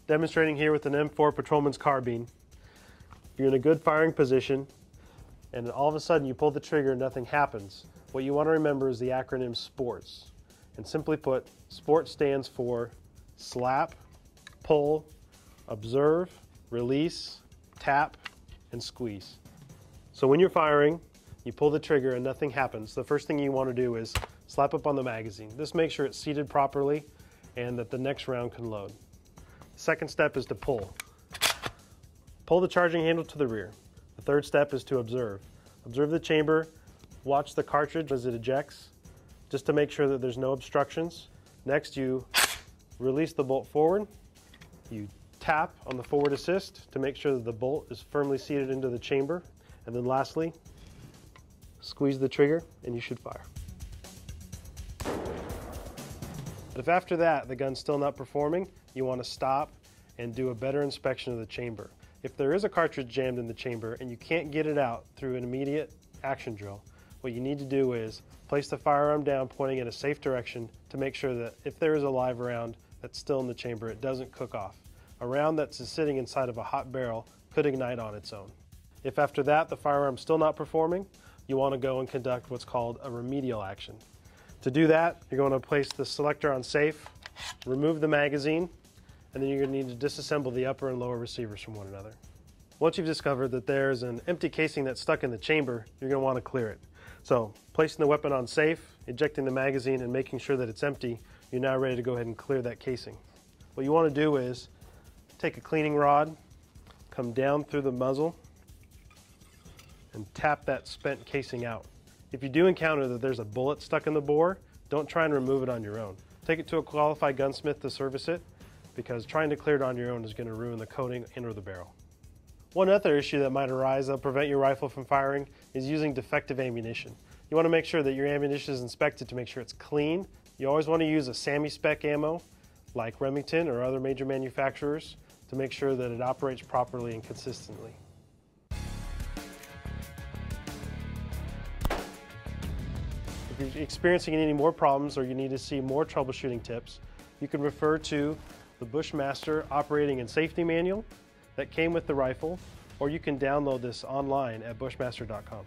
Demonstrating here with an M4 Patrolman's carbine. You're in a good firing position, and all of a sudden you pull the trigger and nothing happens. What you want to remember is the acronym SPORTS. And simply put, SPORT stands for slap, pull, observe, release, tap, and squeeze. So when you're firing, you pull the trigger and nothing happens. The first thing you want to do is slap up on the magazine. This makes sure it's seated properly and that the next round can load. The second step is to pull. Pull the charging handle to the rear. The third step is to observe. Observe the chamber, watch the cartridge as it ejects, just to make sure that there's no obstructions. Next, you release the bolt forward. You tap on the forward assist to make sure that the bolt is firmly seated into the chamber. And then lastly, squeeze the trigger and you should fire. But if after that the gun's still not performing, you want to stop and do a better inspection of the chamber. If there is a cartridge jammed in the chamber and you can't get it out through an immediate action drill, what you need to do is place the firearm down pointing in a safe direction to make sure that if there is a live round that's still in the chamber, it doesn't cook off. A round that's sitting inside of a hot barrel could ignite on its own. If after that the firearm's still not performing, you want to go and conduct what's called a remedial action. To do that, you're going to place the selector on safe, remove the magazine, and then you're going to need to disassemble the upper and lower receivers from one another. Once you've discovered that there's an empty casing that's stuck in the chamber, you're going to want to clear it. So, placing the weapon on safe, ejecting the magazine, and making sure that it's empty, you're now ready to go ahead and clear that casing. What you want to do is take a cleaning rod, come down through the muzzle, and tap that spent casing out. If you do encounter that there's a bullet stuck in the bore, don't try and remove it on your own. Take it to a qualified gunsmith to service it, because trying to clear it on your own is going to ruin the coating and or the barrel. One other issue that might arise that'll prevent your rifle from firing is using defective ammunition. You want to make sure that your ammunition is inspected to make sure it's clean. You always want to use a SAMI-spec ammo like Remington or other major manufacturers to make sure that it operates properly and consistently. If you're experiencing any more problems or you need to see more troubleshooting tips, you can refer to the Bushmaster Operating and Safety Manual that came with the rifle, or you can download this online at bushmaster.com.